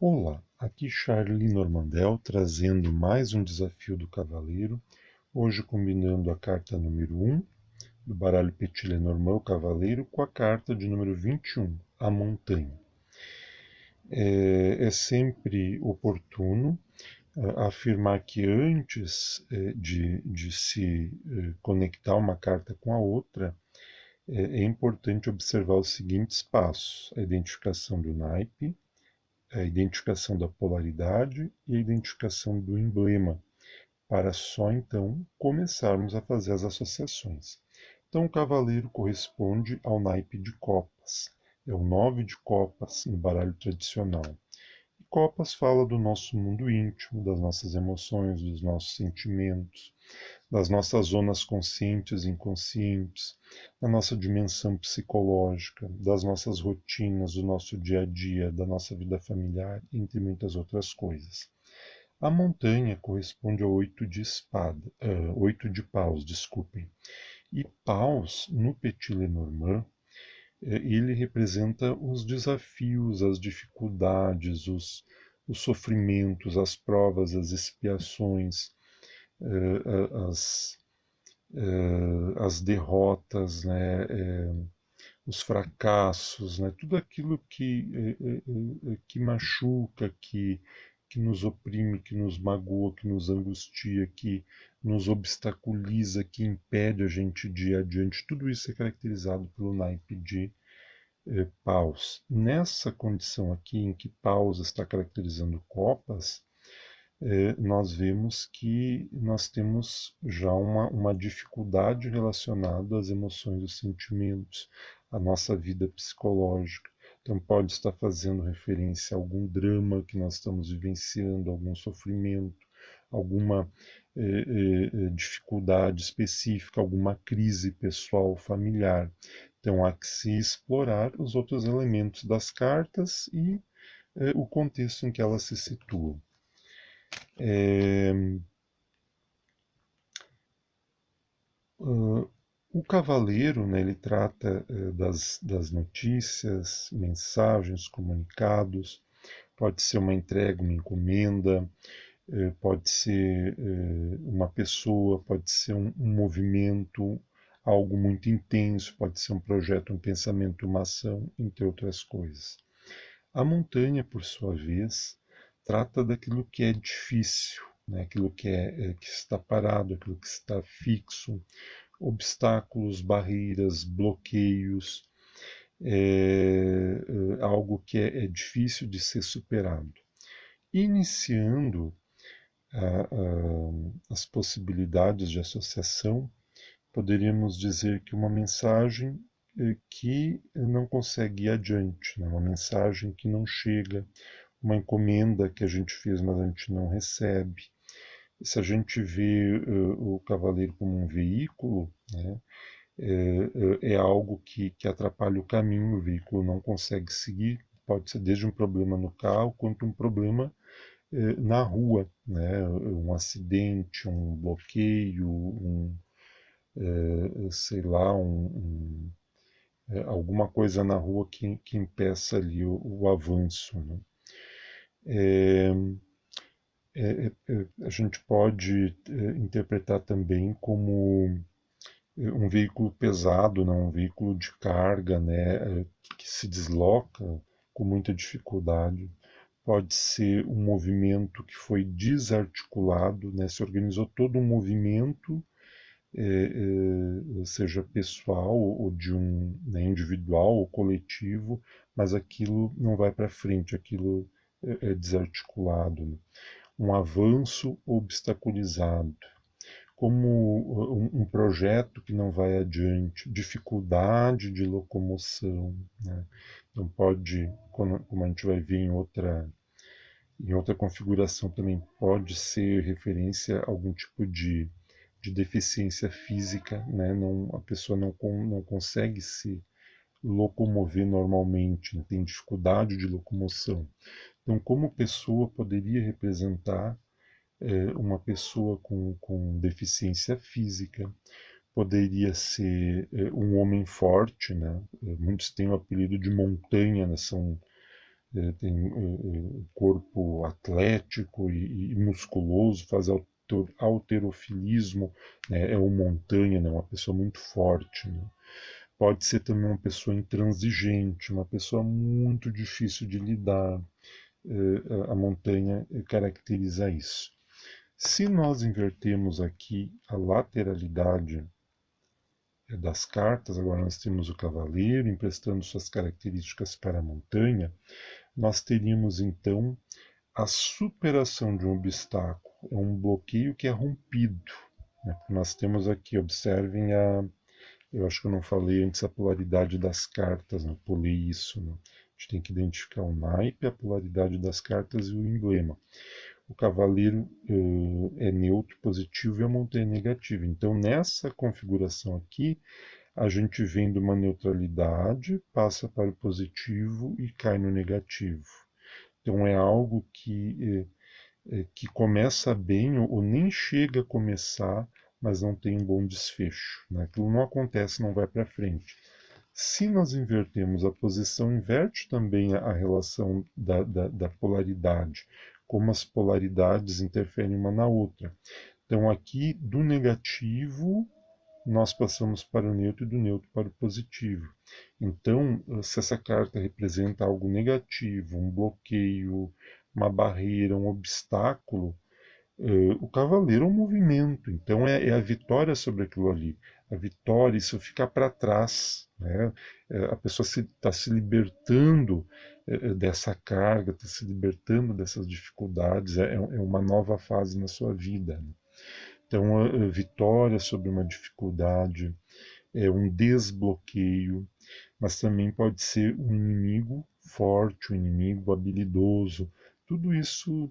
Olá, aqui Charlie Normandel trazendo mais um desafio do Cavaleiro, hoje combinando a carta número 1 do baralho Petit Lenormand, o Cavaleiro, com a carta de número 21, a Montanha. É sempre oportuno afirmar que antes de se conectar uma carta com a outra, é importante observar os seguintes passos: a identificação do naipe, a identificação da polaridade e a identificação do emblema, para só então começarmos a fazer as associações. Então, o cavaleiro corresponde ao naipe de copas, é o 9 de copas no baralho tradicional. E copas fala do nosso mundo íntimo, das nossas emoções, dos nossos sentimentos, das nossas zonas conscientes e inconscientes, da nossa dimensão psicológica, das nossas rotinas, do nosso dia a dia, da nossa vida familiar, entre muitas outras coisas. A montanha corresponde ao 8 de paus, desculpem. E paus, no Petit Lenormand, ele representa os desafios, as dificuldades, os sofrimentos, as provas, as expiações, as, as derrotas, né, os fracassos, né, tudo aquilo que machuca, que nos oprime, que nos magoa, que nos angustia, que nos obstaculiza, que impede a gente de ir adiante, tudo isso é caracterizado pelo naipe de paus. Nessa condição aqui, em que paus está caracterizando copas, nós vemos que nós temos já uma dificuldade relacionada às emoções, os sentimentos, à nossa vida psicológica. Então, pode estar fazendo referência a algum drama que nós estamos vivenciando, algum sofrimento, alguma dificuldade específica, alguma crise pessoal, familiar. Então, há que se explorar os outros elementos das cartas e o contexto em que elas se situam. O cavaleiro, né, ele trata das notícias, mensagens, comunicados, pode ser uma entrega, uma encomenda, pode ser uma pessoa, pode ser um movimento, algo muito intenso, pode ser um projeto, um pensamento, uma ação, entre outras coisas. A montanha, por sua vez, trata daquilo que é difícil, né? Aquilo que está parado, aquilo que está fixo, obstáculos, barreiras, bloqueios, algo que é difícil de ser superado. Iniciando as possibilidades de associação, poderíamos dizer que uma mensagem que não consegue ir adiante, né? Uma mensagem que não chega, uma encomenda que a gente fez, mas a gente não recebe. Se a gente vê o cavaleiro como um veículo, né, é algo que atrapalha o caminho, o veículo não consegue seguir, pode ser desde um problema no carro quanto um problema na rua, né, um acidente, um bloqueio, sei lá, alguma coisa na rua que impeça ali o avanço. Né? A gente pode interpretar também como um veículo pesado, né, um veículo de carga, né, que se desloca com muita dificuldade. Pode ser um movimento que foi desarticulado, né, se organizou todo um movimento, seja pessoal ou de né, individual ou coletivo, mas aquilo não vai para frente, aquilo é desarticulado. Né? Um avanço obstaculizado, como um projeto que não vai adiante, dificuldade de locomoção. Né? Então pode, como a gente vai ver em outra configuração também, pode ser referência a algum tipo de deficiência física, né? Não, a pessoa não consegue se locomover normalmente, né? Tem dificuldade de locomoção. Então, como pessoa, poderia representar uma pessoa com deficiência física, poderia ser um homem forte, né? Muitos têm o apelido de montanha, né? São tem corpo atlético e musculoso, faz halterofilismo, né, é um montanha, né, uma pessoa muito forte. Né. Pode ser também uma pessoa intransigente, uma pessoa muito difícil de lidar. A montanha caracteriza isso. Se nós invertemos aqui a lateralidade das cartas, agora nós temos o cavaleiro emprestando suas características para a montanha, nós teríamos então a superação de um obstáculo, é um bloqueio que é rompido. Né? Nós temos aqui, observem eu acho que eu não falei antes a polaridade das cartas, não pulei isso. Né? A gente tem que identificar o naipe, a polaridade das cartas e o emblema. O cavaleiro é neutro positivo e a montanha é negativa. Então, nessa configuração aqui, a gente vem de uma neutralidade, passa para o positivo e cai no negativo. Então, é algo que começa bem ou nem chega a começar, mas não tem um bom desfecho. Né? Aquilo não acontece, não vai para frente. Se nós invertemos a posição, inverte também a relação da polaridade, como as polaridades interferem uma na outra. Então, aqui, do negativo, nós passamos para o neutro e do neutro para o positivo. Então, se essa carta representa algo negativo, um bloqueio, uma barreira, um obstáculo, o cavaleiro é um movimento, então é a vitória sobre aquilo ali. A vitória, isso fica para trás. Né? A pessoa está se libertando dessa carga, está se libertando dessas dificuldades, é uma nova fase na sua vida. Né? Então, a vitória sobre uma dificuldade é um desbloqueio, mas também pode ser um inimigo forte, um inimigo habilidoso. Tudo isso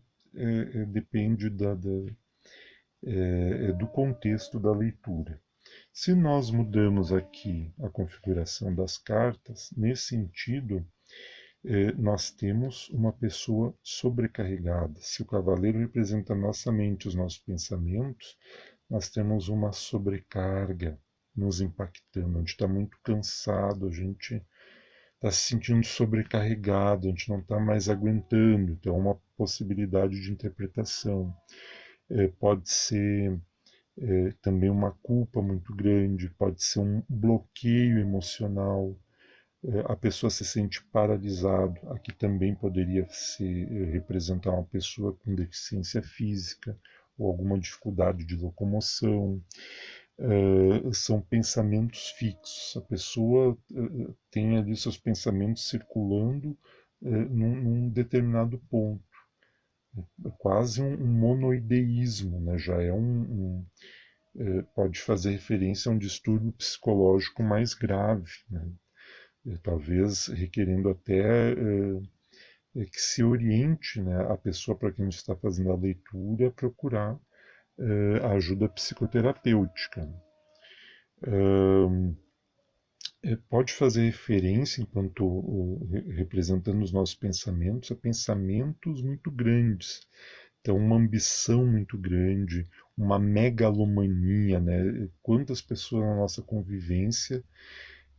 depende do contexto da leitura. Se nós mudamos aqui a configuração das cartas, nesse sentido, nós temos uma pessoa sobrecarregada. Se o cavaleiro representa a nossa mente, os nossos pensamentos, nós temos uma sobrecarga nos impactando. A gente está muito cansado, a gente está se sentindo sobrecarregado, a gente não está mais aguentando. Então, é uma possibilidade de interpretação. Pode ser também uma culpa muito grande, pode ser um bloqueio emocional, a pessoa se sente paralisado. Aqui também poderia representar uma pessoa com deficiência física ou alguma dificuldade de locomoção. São pensamentos fixos. A pessoa tem ali seus pensamentos circulando num determinado ponto. É quase um monoideísmo, né? Já é pode fazer referência a um distúrbio psicológico mais grave, né? Talvez requerendo até que se oriente, né, a pessoa para quem está fazendo a leitura a procurar a ajuda psicoterapêutica. Pode fazer referência, enquanto representando os nossos pensamentos, a pensamentos muito grandes. Então, uma ambição muito grande, uma megalomania, né? Quantas pessoas na nossa convivência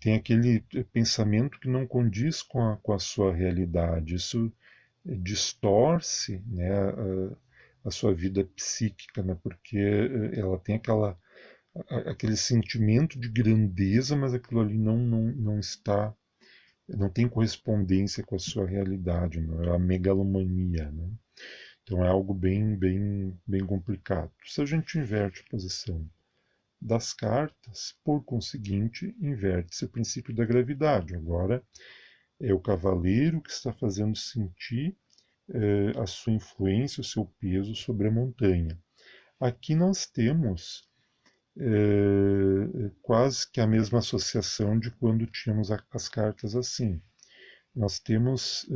têm aquele pensamento que não condiz com a sua realidade? Isso distorce, né, a sua vida psíquica, né? Porque ela tem aquele sentimento de grandeza, mas aquilo ali não está, não tem correspondência com a sua realidade, não é a megalomania, né? Então é algo bem complicado. Se a gente inverte a posição das cartas, por conseguinte, inverte-se o princípio da gravidade. Agora é o cavaleiro que está fazendo sentir a sua influência, o seu peso sobre a montanha. Aqui nós temos quase que a mesma associação de quando tínhamos as cartas assim. Nós temos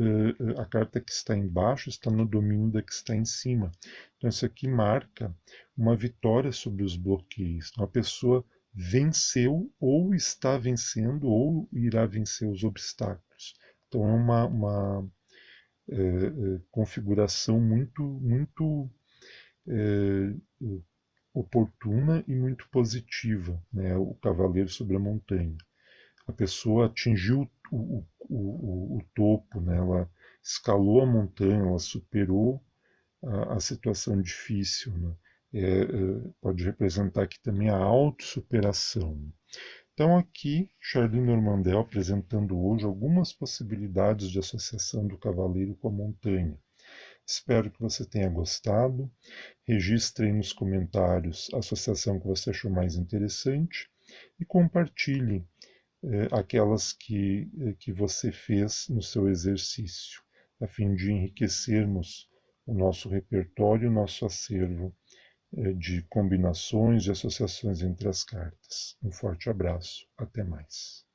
a carta que está embaixo está no domínio da que está em cima. Então isso aqui marca uma vitória sobre os bloqueios. Então, a pessoa venceu ou está vencendo ou irá vencer os obstáculos. Então é uma configuração muito oportuna e muito positiva, né? O cavaleiro sobre a montanha. A pessoa atingiu o topo, né? Ela escalou a montanha, ela superou a situação difícil, né? Pode representar aqui também a autossuperação. Então aqui, Charlie Normandel apresentando hoje algumas possibilidades de associação do cavaleiro com a montanha. Espero que você tenha gostado. Registre aí nos comentários a associação que você achou mais interessante e compartilhe aquelas que você fez no seu exercício, a fim de enriquecermos o nosso repertório, o nosso acervo de combinações, de associações entre as cartas. Um forte abraço, até mais.